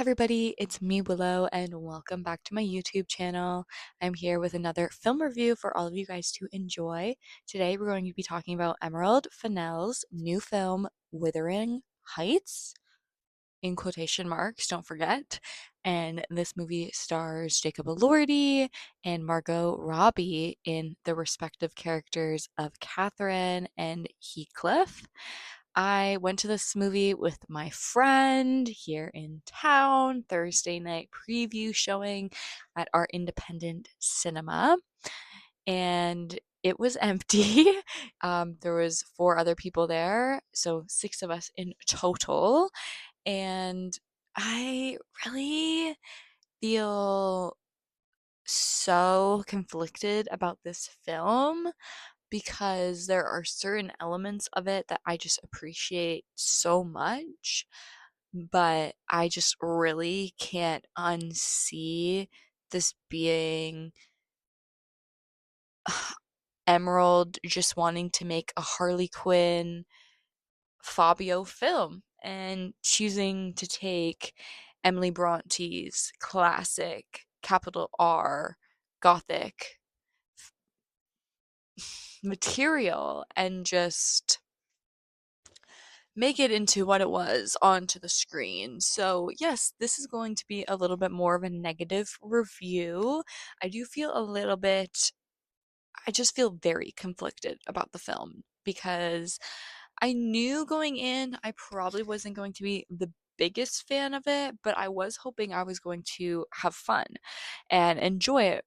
Everybody, it's me, Willow, and welcome back to my YouTube channel. I'm here with another film review for all of you guys to enjoy. Today, we're going to be talking about Emerald Fennell's new film, Wuthering Heights, in quotation marks, don't forget. And this movie stars Jacob Elordi and Margot Robbie in the respective characters of Catherine and Heathcliff. I went to this movie with my friend here in town, Thursday night preview showing at our independent cinema, and it was empty. There was four other people there, so six of us in total, and I really feel so conflicted about this film because there are certain elements of it that I just appreciate so much, but I just really can't unsee this being Emerald just wanting to make a Harley Quinn Fabio film and choosing to take Emily Bronte's classic capital R gothic material and just make it into what it was onto the screen. So, yes, this is going to be a little bit more of a negative review. I do feel a little bit, I just feel very conflicted about the film because I knew going in I probably wasn't going to be the biggest fan of it, but I was hoping I was going to have fun and enjoy it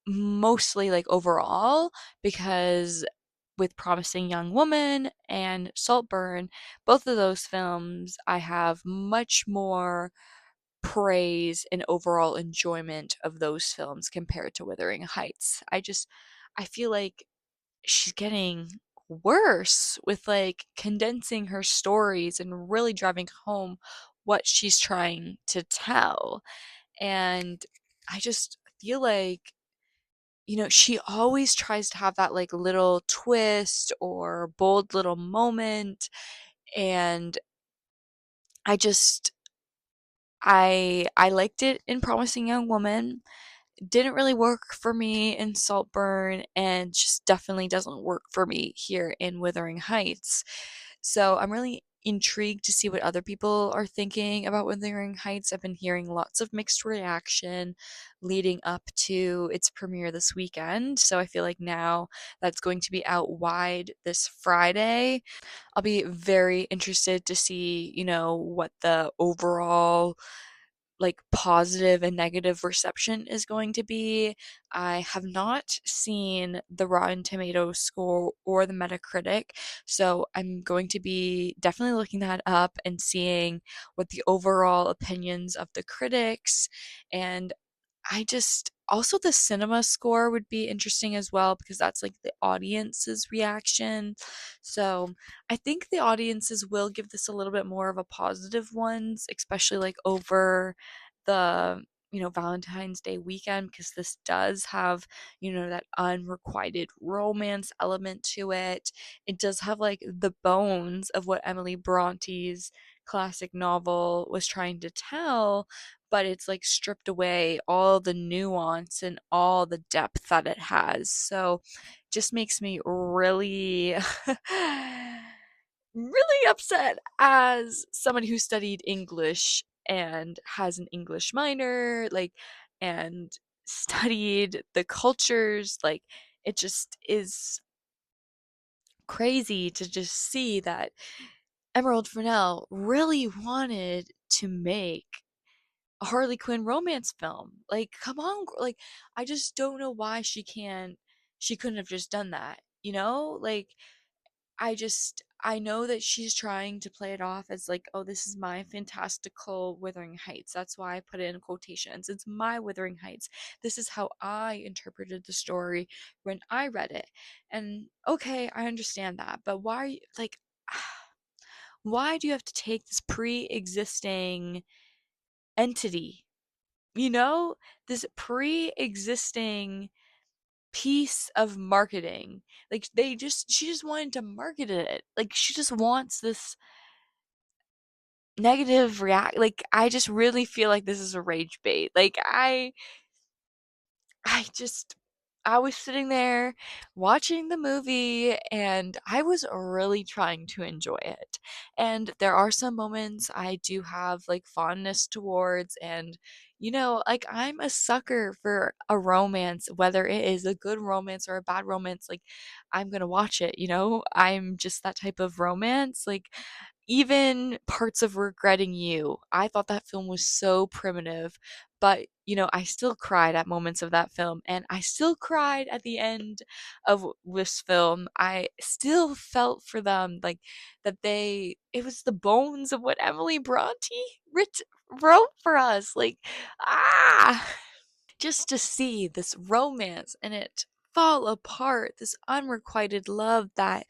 mostly like overall because with Promising Young Woman and Saltburn, both of those films I have much more praise and overall enjoyment of those films compared to Wuthering Heights. I feel like she's getting worse with like condensing her stories and really driving home what she's trying to tell. And I just feel like she always tries to have that like little twist or bold little moment. And I just, I liked it in Promising Young Woman. Didn't really work for me in Saltburn and just definitely doesn't work for me here in Wuthering Heights. So I'm really intrigued to see what other people are thinking about Wuthering Heights. I've been hearing lots of mixed reaction leading up to its premiere this weekend. So I feel like now that's going to be out wide this Friday. I'll be very interested to see, what the overall like positive and negative reception is going to be. I have not seen the Rotten Tomatoes score or the Metacritic, so I'm going to be definitely looking that up and seeing what the overall opinions of the critics. And I just also the cinema score would be interesting as well because that's like the audience's reaction. So I think the audiences will give this a little bit more of a positive ones, especially like over the Valentine's Day weekend because this does have that unrequited romance element to it. It does have like the bones of what Emily Bronte's classic novel was trying to tell, but it's like stripped away all the nuance and all the depth that it has. So just makes me really really upset as someone who studied English and has an English minor, like, and studied the cultures. Like, it just is crazy to just see that Emerald Fennell really wanted to make a Harley Quinn romance film. Like, come on, like, I just don't know why she couldn't have just done that, you know? Like, I know that she's trying to play it off as like, oh, this is my fantastical Wuthering Heights. That's why I put it in quotations. It's my Wuthering Heights. This is how I interpreted the story when I read it. And okay, I understand that, but why, like, why do you have to take this pre-existing entity, you know, this pre-existing piece of marketing? Like, she just wanted to market it. Like, she just wants this negative react like I just really feel like this is a rage bait. Like I just I was sitting there watching the movie and I was really trying to enjoy it. And there are some moments I do have like fondness towards and like I'm a sucker for a romance, whether it is a good romance or a bad romance, like I'm going to watch it. I'm just that type of romance. Like even parts of Regretting You, I thought that film was so primitive, but I still cried at moments of that film, and I still cried at the end of this film. I still felt for them, like that it was the bones of what Emily Bronte writ, wrote for us. Like, ah, just to see this romance and it fall apart, this unrequited love that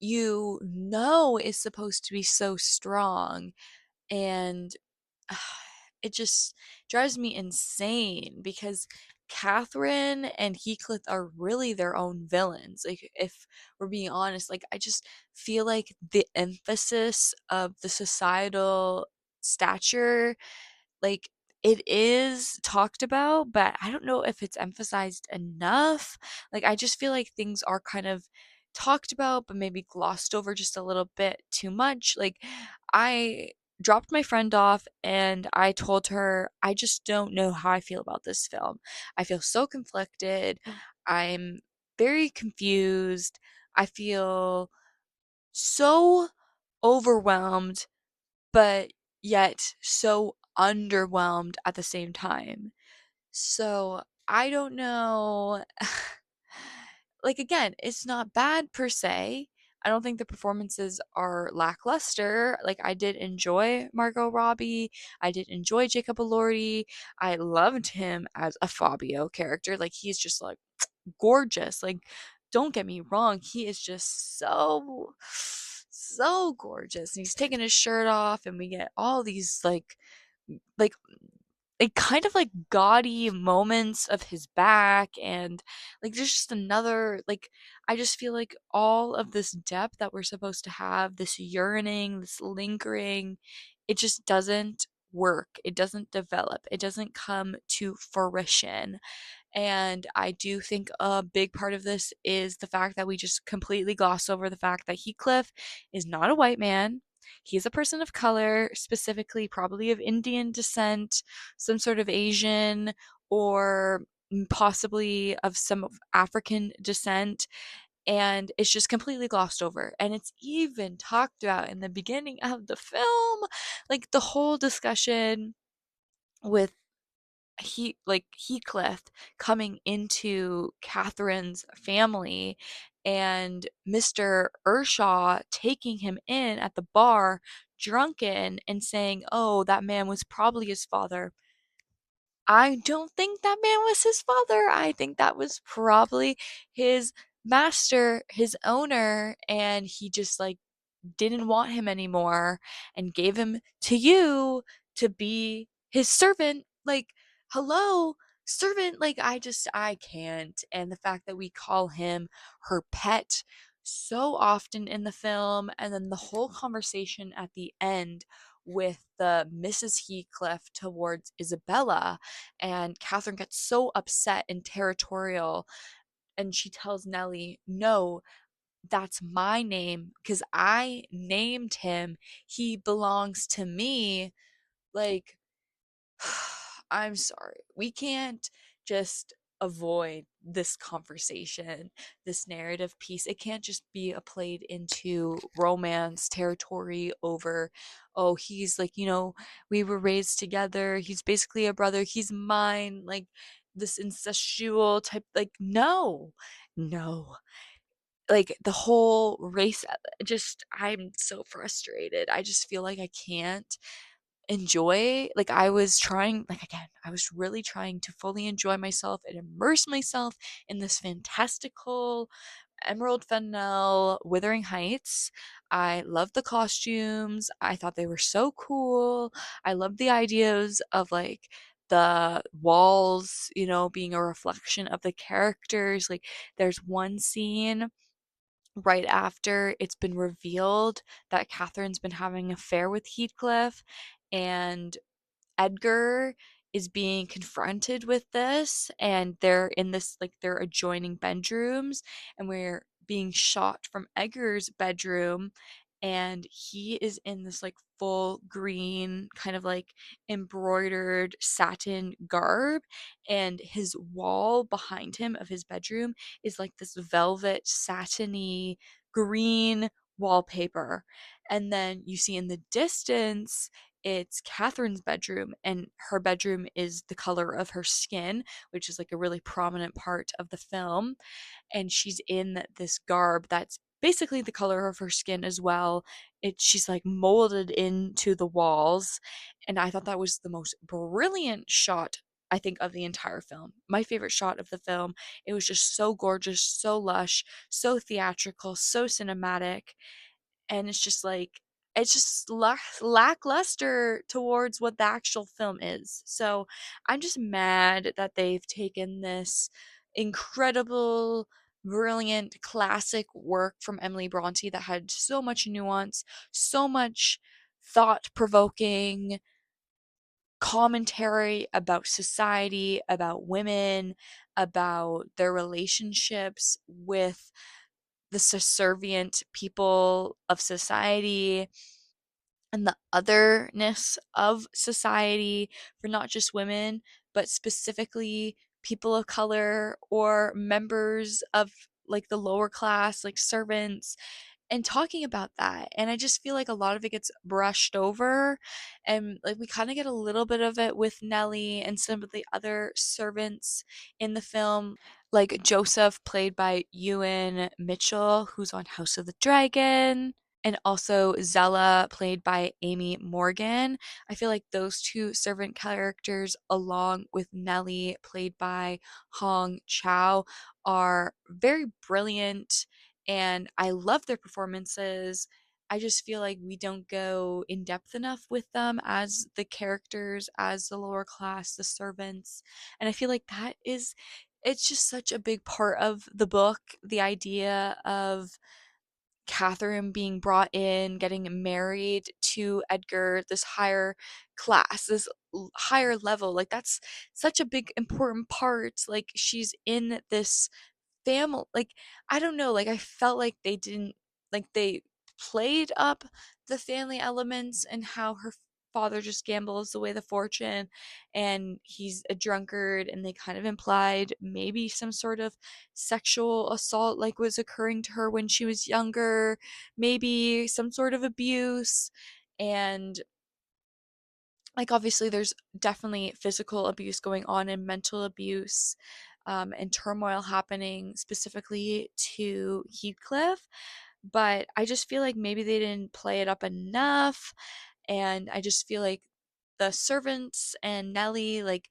is supposed to be so strong, and it just drives me insane because Catherine and Heathcliff are really their own villains. Like, if we're being honest, like, I just feel like the emphasis of the societal stature, like, it is talked about, but I don't know if it's emphasized enough. Like, I just feel like things are kind of talked about, but maybe glossed over just a little bit too much. Like, I dropped my friend off and I told her, I just don't know how I feel about this film. I feel so conflicted. I'm very confused. I feel so overwhelmed but yet so underwhelmed at the same time. So I don't know. Like, again, it's not bad per se. I don't think the performances are lackluster. Like, I did enjoy Margot Robbie. I did enjoy Jacob Elordi. I loved him as a Fabio character. Like, he's just like gorgeous. Like, don't get me wrong, he is just so gorgeous. And he's taking his shirt off and we get all these like kind of like gaudy moments of his back, and like there's just another like I just feel like all of this depth that we're supposed to have, this yearning, this lingering, it just doesn't work. It doesn't develop. It doesn't come to fruition. And I do think a big part of this is the fact that we just completely gloss over the fact that Heathcliff is not a white man. He's a person of color, specifically probably of Indian descent, some sort of Asian, or possibly of some African descent. And it's just completely glossed over. And it's even talked about in the beginning of the film. Like the whole discussion with Heathcliff coming into Catherine's family and Mr. Ershaw taking him in at the bar drunken and saying, "Oh, that man was probably his father." I don't think that man was his father. I think that was probably his master, his owner, and he just like didn't want him anymore and gave him to you to be his servant. Like, hello, servant. Like, I can't. And the fact that we call him her pet so often in the film, and then the whole conversation at the end with the Mrs. Heathcliff towards Isabella, and Catherine gets so upset and territorial, and she tells Nellie, "No, that's my name because I named him. He belongs to me." Like, I'm sorry. We can't just avoid this conversation, this narrative piece. It can't just be a played into romance territory over, oh, he's like, we were raised together. He's basically a brother. He's mine. Like, this incestual type. Like, no, no, like the whole race, just I'm so frustrated. I just feel like I can't enjoy, like I was trying, like again, I was really trying to fully enjoy myself and immerse myself in this fantastical Emerald Fennell Wuthering Heights. I loved the costumes. I thought they were so cool. I loved the ideas of like the walls, being a reflection of the characters. Like there's one scene right after it's been revealed that Catherine's been having an affair with Heathcliff, and Edgar is being confronted with this, and they're in this, like, they're adjoining bedrooms, and we're being shot from Edgar's bedroom, and he is in this like full green kind of like embroidered satin garb, and his wall behind him of his bedroom is like this velvet satiny green wallpaper. And then you see in the distance it's Catherine's bedroom, and her bedroom is the color of her skin, which is like a really prominent part of the film. And she's in this garb that's basically the color of her skin as well. She's like molded into the walls, and I thought that was the most brilliant shot, I think, of the entire film. My favorite shot of the film. It was just so gorgeous, so lush, so theatrical, so cinematic, and it's just like it's just lackluster towards what the actual film is. So I'm just mad that they've taken this incredible, brilliant, classic work from Emily Bronte that had so much nuance, so much thought provoking commentary about society, about women, about their relationships with the subservient people of society, and the otherness of society for not just women, but specifically people of color or members of like the lower class, like servants, and talking about that. And I just feel like a lot of it gets brushed over, and like we kind of get a little bit of it with Nellie and some of the other servants in the film, like Joseph played by Ewan Mitchell, who's on House of the Dragon, and also Zella played by Amy Morgan. I feel like those two servant characters, along with Nellie played by Hong Chow, are very brilliant, and I love their performances. I just feel like we don't go in depth enough with them as the characters, as the lower class, the servants. And I feel like it's just such a big part of the book, the idea of Catherine being brought in, getting married to Edgar, this higher class, this higher level. Like, that's such a big, important part. Like, she's in this family, like, I don't know, like, I felt like they didn't, like, they played up the family elements and how her father just gambles away the fortune and he's a drunkard, and they kind of implied maybe some sort of sexual assault like was occurring to her when she was younger, maybe some sort of abuse. And like obviously there's definitely physical abuse going on and mental abuse, and turmoil happening specifically to Heathcliff, but I just feel like maybe they didn't play it up enough. And I just feel like the servants and Nellie, like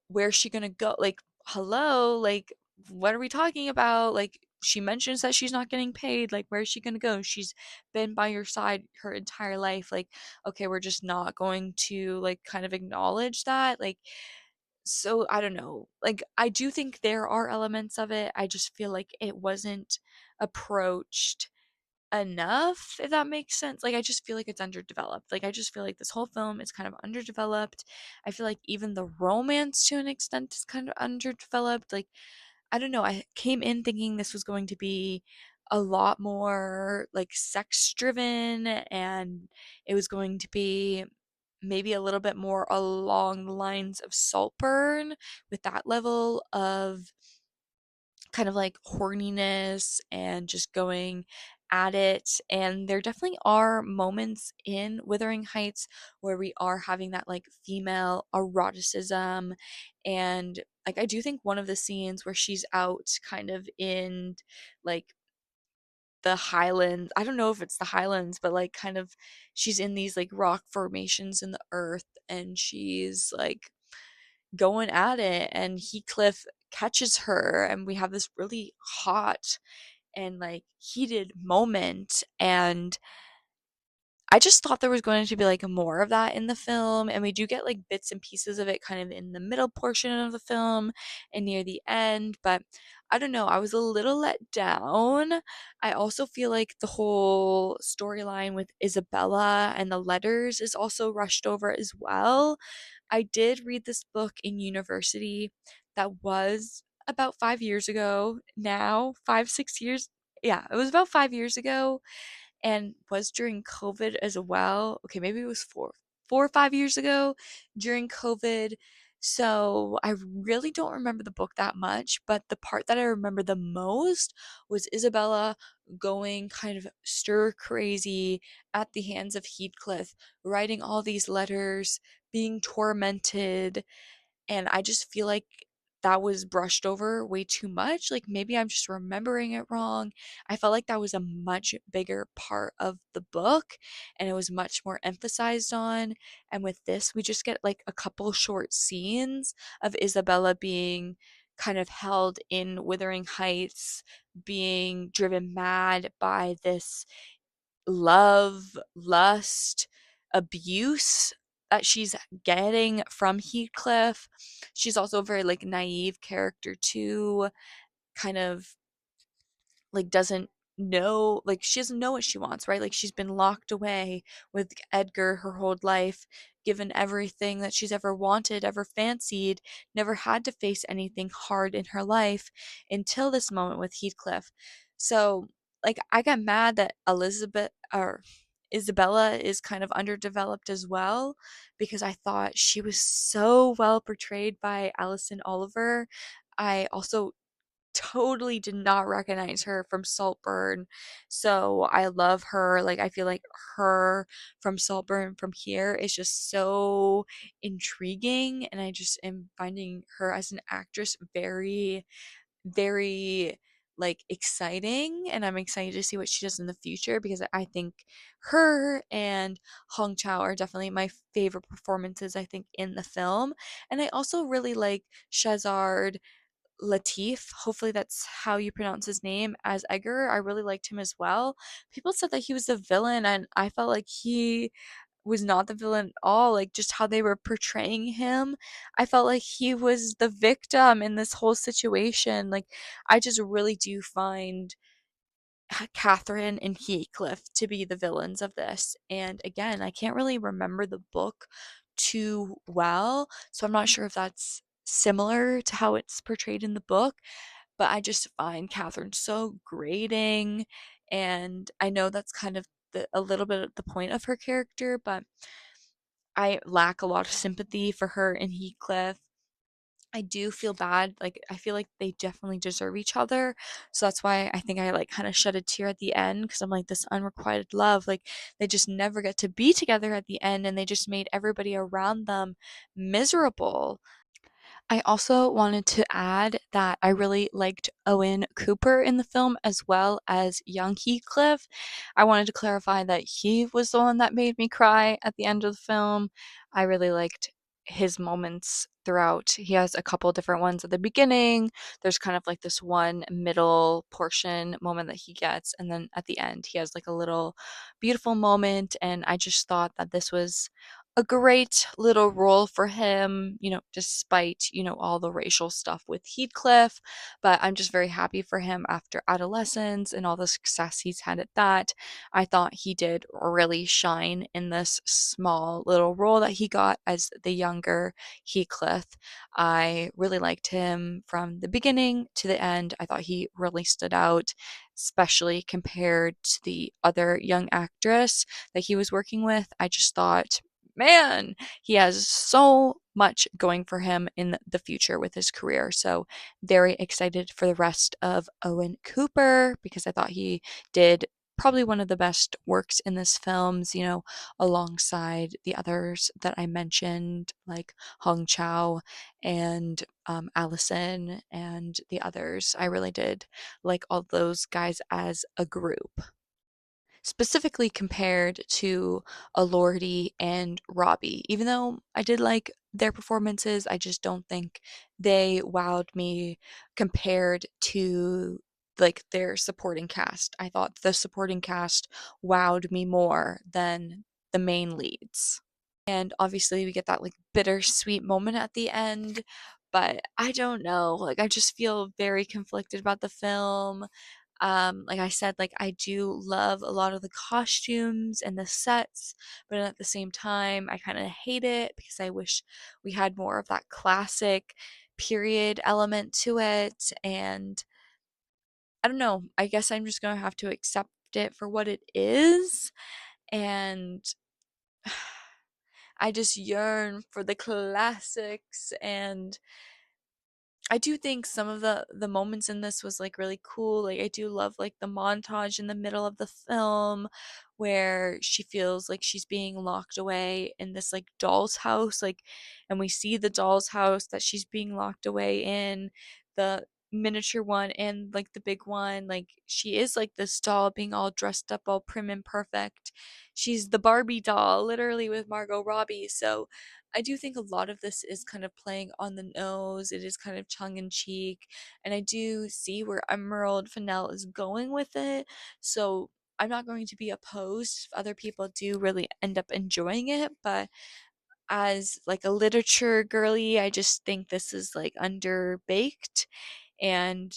where's she gonna go, like hello, like what are we talking about, like she mentions that she's not getting paid, like where's she gonna go, she's been by your side her entire life, like okay, we're just not going to like kind of acknowledge that, like, so I don't know, like I do think there are elements of it, I just feel like it wasn't approached enough, if that makes sense. Like I just feel like it's underdeveloped. Like I just feel like this whole film is kind of underdeveloped. I feel like even the romance to an extent is kind of underdeveloped. Like I don't know, I came in thinking this was going to be a lot more like sex driven, and it was going to be maybe a little bit more along the lines of Saltburn, with that level of kind of like horniness and just going at it. And there definitely are moments in Wuthering Heights where we are having that like female eroticism. And like, I do think one of the scenes where she's out kind of in like the highlands, I don't know if it's the highlands, but like kind of she's in these like rock formations in the earth, and she's like going at it, and Heathcliff catches her, and we have this really hot and like heated moment. And I just thought there was going to be like more of that in the film, and we do get like bits and pieces of it kind of in the middle portion of the film and near the end, but I don't know, I was a little let down. I also feel like the whole storyline with Isabella and the letters is also rushed over as well. I did read this book in university that was about 5 years ago now, 5, 6 years. Yeah, it was about 5 years ago and was during COVID as well. Okay, maybe it was 4 or 5 years ago during COVID. So I really don't remember the book that much, but the part that I remember the most was Isabella going kind of stir crazy at the hands of Heathcliff, writing all these letters, being tormented, and I just feel like that was brushed over way too much. Like maybe I'm just remembering it wrong. I felt like that was a much bigger part of the book and it was much more emphasized on. And with this, we just get like a couple short scenes of Isabella being kind of held in Wuthering Heights, being driven mad by this love, lust, abuse that she's getting from Heathcliff. She's also a very like naive character too, kind of like doesn't know, like she doesn't know what she wants, right? Like she's been locked away with Edgar her whole life, given everything that she's ever wanted, ever fancied, never had to face anything hard in her life until this moment with Heathcliff. So like I got mad that Elizabeth or Isabella is kind of underdeveloped as well because I thought she was so well portrayed by Alison Oliver. I also totally did not recognize her from Saltburn. So I love her. Like I feel like her from Saltburn from here is just so intriguing and I just am finding her as an actress very very like exciting and I'm excited to see what she does in the future because I think her and Hong Chao are definitely my favorite performances I think in the film. And I also really like Shazard Latif, hopefully that's how you pronounce his name, as Edgar. I really liked him as well. People said that he was the villain, and I felt like he was not the villain at all. Like, just how they were portraying him, I felt like he was the victim in this whole situation. Like, I just really do find Catherine and Heathcliff to be the villains of this. And again, I can't really remember the book too well, so I'm not sure if that's similar to how it's portrayed in the book, but I just find Catherine so grating, and I know that's kind of a little bit of the point of her character, but I lack a lot of sympathy for her and Heathcliff. I do feel bad. Like I feel like they definitely deserve each other. So that's why I think I like kind of shed a tear at the end because I'm like this unrequited love. Like they just never get to be together at the end and they just made everybody around them miserable. I also wanted to add that I really liked Owen Cooper in the film as well as young Heathcliff. I wanted to clarify that he was the one that made me cry at the end of the film. I really liked his moments throughout. He has a couple different ones at the beginning. There's kind of like this one middle portion moment that he gets, and then at the end, he has like a little beautiful moment. And I just thought that this was a great little role for him, despite, all the racial stuff with Heathcliff. But I'm just very happy for him after adolescence and all the success he's had at that. I thought he did really shine in this small little role that he got as the younger Heathcliff. I really liked him from the beginning to the end. I thought he really stood out, especially compared to the other young actress that he was working with. I just thought, man, he has so much going for him in the future with his career. So, very excited for the rest of Owen Cooper because I thought he did probably one of the best works in this films, alongside the others that I mentioned, like Hong Chao and Allison and the others. I really did like all those guys as a group, specifically compared to Alordi and Robbie. Even though I did like their performances, I just don't think they wowed me compared to like their supporting cast. I thought the supporting cast wowed me more than the main leads. And obviously we get that like bittersweet moment at the end, but I don't know. Like I just feel very conflicted about the film. Like I said, like I do love a lot of the costumes and the sets, but at the same time, I kind of hate it because I wish we had more of that classic period element to it. And I don't know, I guess I'm just gonna have to accept it for what it is. And I just yearn for the classics, and I do think some of the moments in this was like really cool. Like I do love like the montage in the middle of the film where she feels like she's being locked away in this like doll's house, like, and we see the doll's house that she's being locked away in, the miniature one and like the big one. Like she is like this doll being all dressed up all prim and perfect. She's the Barbie doll literally with Margot Robbie. So I do think a lot of this is kind of playing on the nose. It is kind of tongue in cheek. And I do see where Emerald Fennell is going with it. So I'm not going to be opposed if other people do really end up enjoying it. But as like a literature girly, I just think this is like underbaked. And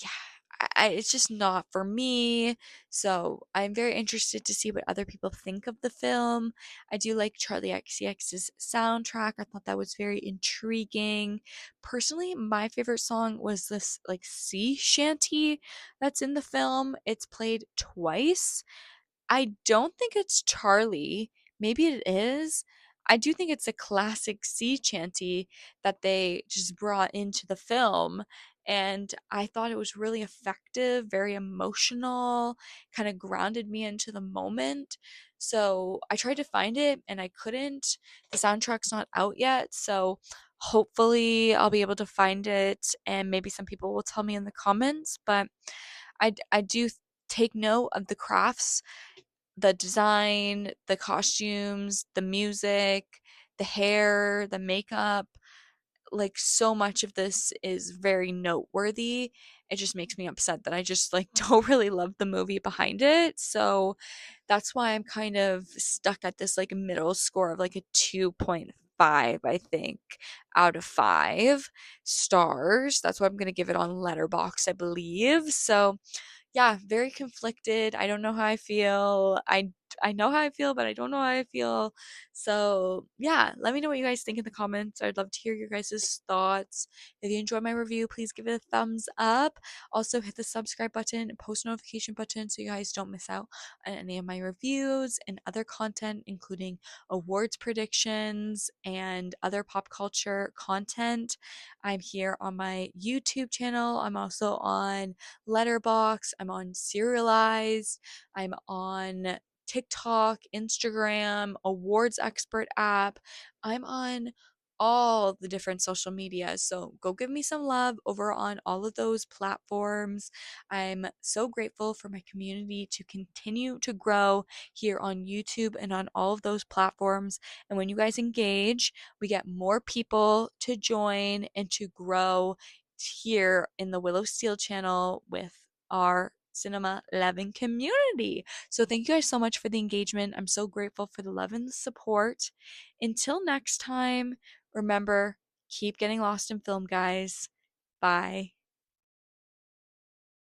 yeah, it's just not for me. So I'm very interested to see what other people think of the film. I do like Charlie XCX's soundtrack. I thought that was very intriguing. Personally, my favorite song was this like sea shanty that's in the film. It's played twice. I don't think it's Charlie. Maybe it is. I do think it's a classic sea chanty that they just brought into the film. And I thought it was really effective, very emotional, kind of grounded me into the moment. So I tried to find it and I couldn't. The soundtrack's not out yet. So hopefully I'll be able to find it and maybe some people will tell me in the comments. But I do take note of the crafts, the design, the costumes, the music, the hair, the makeup, like so much of this is very noteworthy. It just makes me upset that I just like don't really love the movie behind it. So that's why I'm kind of stuck at this like middle score of like a 2.5, I think, out of 5 stars. That's what I'm going to give it on Letterboxd, I believe. So yeah, very conflicted. I don't know how I feel. I know how I feel, but I don't know how I feel. So, yeah, let me know what you guys think in the comments. I'd love to hear your guys' thoughts. If you enjoyed my review, please give it a thumbs up. Also, hit the subscribe button and post notification button so you guys don't miss out on any of my reviews and other content, including awards predictions and other pop culture content. I'm here on my YouTube channel. I'm also on Letterboxd, I'm on Serialized, I'm on TikTok, Instagram, awards expert app. I'm on all the different social media. So go give me some love over on all of those platforms. I'm so grateful for my community to continue to grow here on YouTube and on all of those platforms. And when you guys engage, we get more people to join and to grow here in the Willow Steel channel with our cinema loving community. So thank you guys so much for the engagement. I'm so grateful for the love and the support. Until next time, remember, keep getting lost in film, guys. Bye.